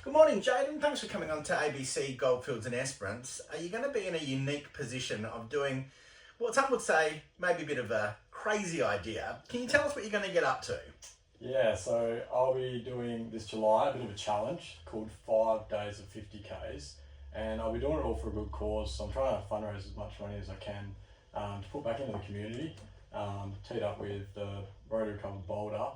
Good morning, Jaden. Thanks for coming on to ABC Goldfields and Esperance. Are you going to be in a unique position of doing what some would say maybe a bit of a crazy idea? Can you tell us what you're going to get up to? Yeah, so I'll be doing this July a bit of a challenge called 5 days of 50Ks, and I'll be doing it all for a good cause. So I'm trying to fundraise as much money as I can to put back into the community. Teed up with the Rotary Club of Boulder,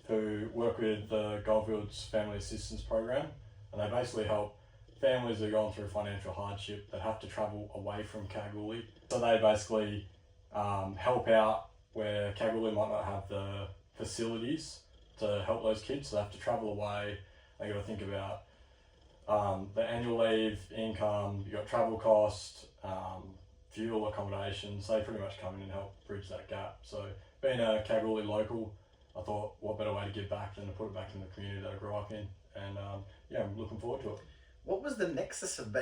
who work with the Goldfields Family Assistance Program, and they basically help families that are going through financial hardship that have to travel away from Kalgoorlie. So they basically help out where Kalgoorlie might not have the facilities to help those kids, so they have to travel away. They got to think about the annual leave, income, you got travel cost, fuel, accommodation. So they pretty much come in and help bridge that gap. So being a Kalgoorlie local, I thought what better way to give back than to put it back in the community that I grew up in, and yeah, I'm looking forward to it. What was the nexus of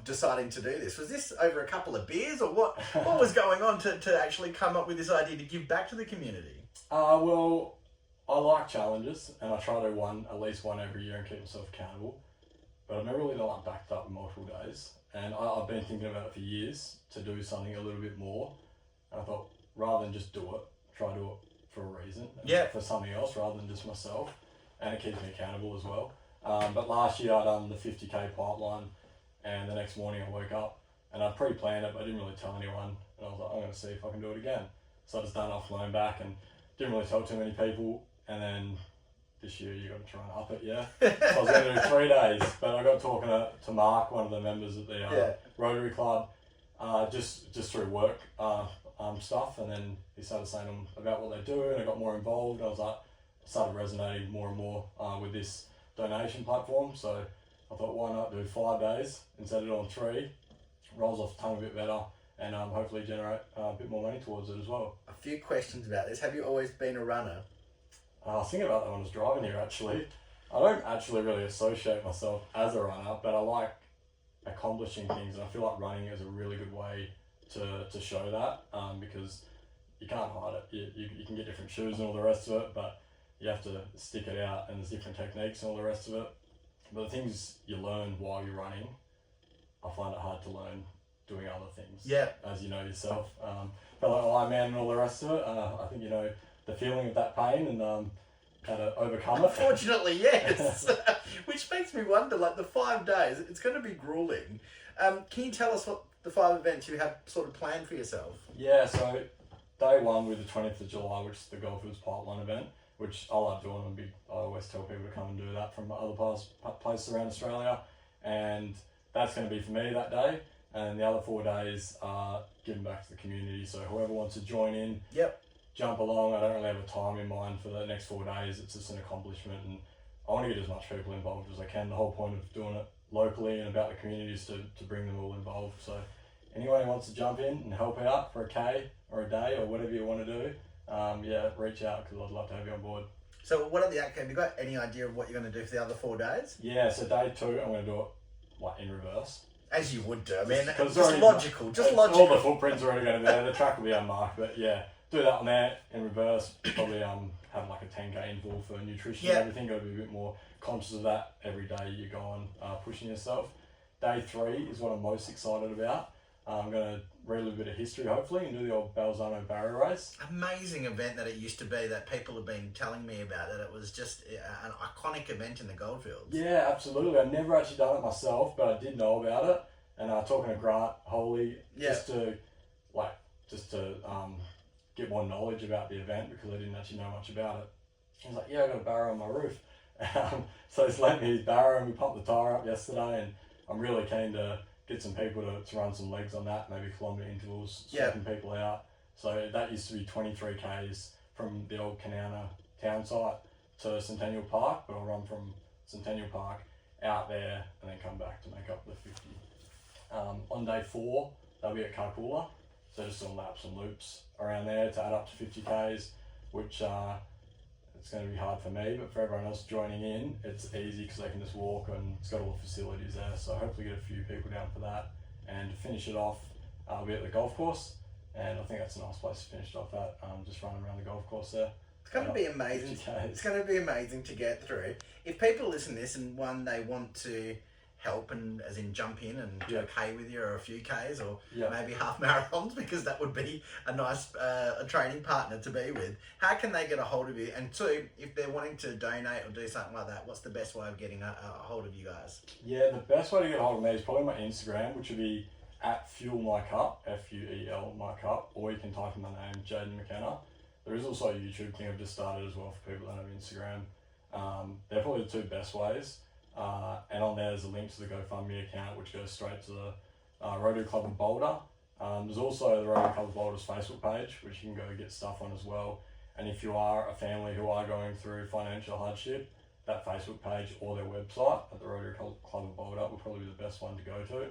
deciding to do this? Was this over a couple of beers, or what was going on to actually come up with this idea to give back to the community? Well, I like challenges, and I try to do at least one every year and keep myself accountable. But I've never really done backed up in multiple days, and I've been thinking about it for years to do something a little bit more. And I thought rather than just do it, try to do it for a reason, for something else rather than just myself, and it keeps me accountable as well. But last year I done the 50K pipeline, and the next morning I woke up and I pre-planned it, but I didn't really tell anyone, and I was like, I'm going to see if I can do it again. So I just done it off my own back and didn't really tell too many people. And then this year you got to try and up it, So I was going to do 3 days, but I got talking to Mark, one of the members at the Rotary Club, just through work stuff, and then he started saying about what they do, and I got more involved. I was like, started resonating more and more with this donation platform. So I thought, why not do 5 days instead of doing 3? Rolls off the tongue a bit better, and hopefully generate a bit more money towards it as well. A few questions about this. Have you always been a runner? I was thinking about that when I was driving here, actually. I don't actually really associate myself as a runner, but I like accomplishing things, and I feel like running is a really good way to show that, because you can't hide it. You can get different shoes and all the rest of it, but you have to stick it out, and there's different techniques and all the rest of it. But the things you learn while you're running, I find it hard to learn doing other things. Yeah. As you know yourself. But like Ironman and all the rest of it, I think you know the feeling of that pain and how to overcome it. Unfortunately, yes. Which makes me wonder, like the 5 days, it's going to be grueling. Can you tell us what the 5 events you have sort of planned for yourself? Yeah, so day 1 with the 20th of July, which is the Goldfields Pipeline event, which I love doing. I always tell people to come and do that from other places around Australia, and that's going to be for me that day. And the other 4 days are giving back to the community. So whoever wants to join in, jump along. I don't really have a time in mind for the next 4 days. It's just an accomplishment, and I want to get as much people involved as I can. The whole point of doing it locally and about the community is to bring them all involved. So anyone who wants to jump in and help out for a K or a day or whatever you want to do, reach out, because I'd love to have you on board. So what are have you got any idea of what you're going to do for the other 4 days? Yeah, so day 2 I'm going to do it like in reverse. As you would do. I mean, just logical. All the footprints are already going to be there. The track will be unmarked, but yeah, do that on there in reverse. Probably have like a 10K interval for nutrition and everything. Got to be a bit more conscious of that every day you go on pushing yourself. Day 3 is what I'm most excited about. I'm going to relive a bit of history, hopefully, and do the old Balzano barrier race. Amazing event that it used to be, that people have been telling me about, that it was just an iconic event in the Goldfields. Yeah, absolutely. I've never actually done it myself, but I did know about it. And talking to Grant Holy, just to get more knowledge about the event, because I didn't actually know much about it. He was like, yeah, I got a barrow on my roof. So he's lent me his barrow, and we pumped the tyre up yesterday, and I'm really keen to get some people to run some legs on that, maybe kilometre intervals, swapping people out. So that used to be 23 Ks from the old Kanowna town site to Centennial Park, but I'll run from Centennial Park out there and then come back to make up the 50. On day 4, they'll be at Karkula, so just doing laps and loops around there to add up to 50 Ks, which it's going to be hard for me, but for everyone else joining in, it's easy because they can just walk, and it's got all the facilities there. So hopefully get a few people down for that. And to finish it off, I'll be at the golf course, and I think that's a nice place to finish it off at, just running around the golf course there. It's going to be amazing. 50Ks. It's going to be amazing to get through. If people listen to this and they want to help and as in jump in and do a K with you or a few Ks or maybe half marathons, because that would be a nice a training partner to be with. How can they get a hold of you? And two, if they're wanting to donate or do something like that, what's the best way of getting a hold of you guys? Yeah, the best way to get a hold of me is probably my Instagram, which would be at Fuel My Cup, FUEL My Cup, or you can type in my name, Jaden McKenna. There is also a YouTube thing I've just started as well for people that have Instagram. They're probably the two best ways. And on there, there's a link to the GoFundMe account, which goes straight to the Rotary Club of Boulder. There's also the Rotary Club of Boulder's Facebook page, which you can go get stuff on as well. And if you are a family who are going through financial hardship, that Facebook page or their website at the Rotary Club of Boulder will probably be the best one to go to.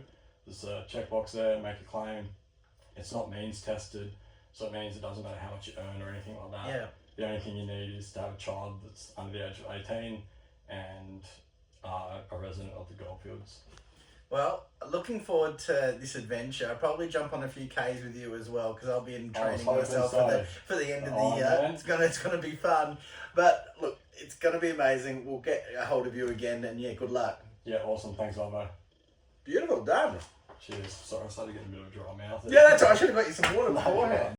There's a checkbox there, make a claim. It's not means tested, so it means it doesn't matter how much you earn or anything like that. Yeah. The only thing you need is to have a child that's under the age of 18 and a resident of the Goldfields. Well, looking forward to this adventure. I'll probably jump on a few Ks with you as well, because I'll be in training myself for the end of the year. Man. It's gonna be fun. But look, it's gonna be amazing. We'll get a hold of you again, and good luck. Yeah, awesome. Thanks, Alvo. Beautiful, done. Cheers. Sorry, I started getting a bit of a dry mouth. Yeah, that's right. I should have got you some water beforehand.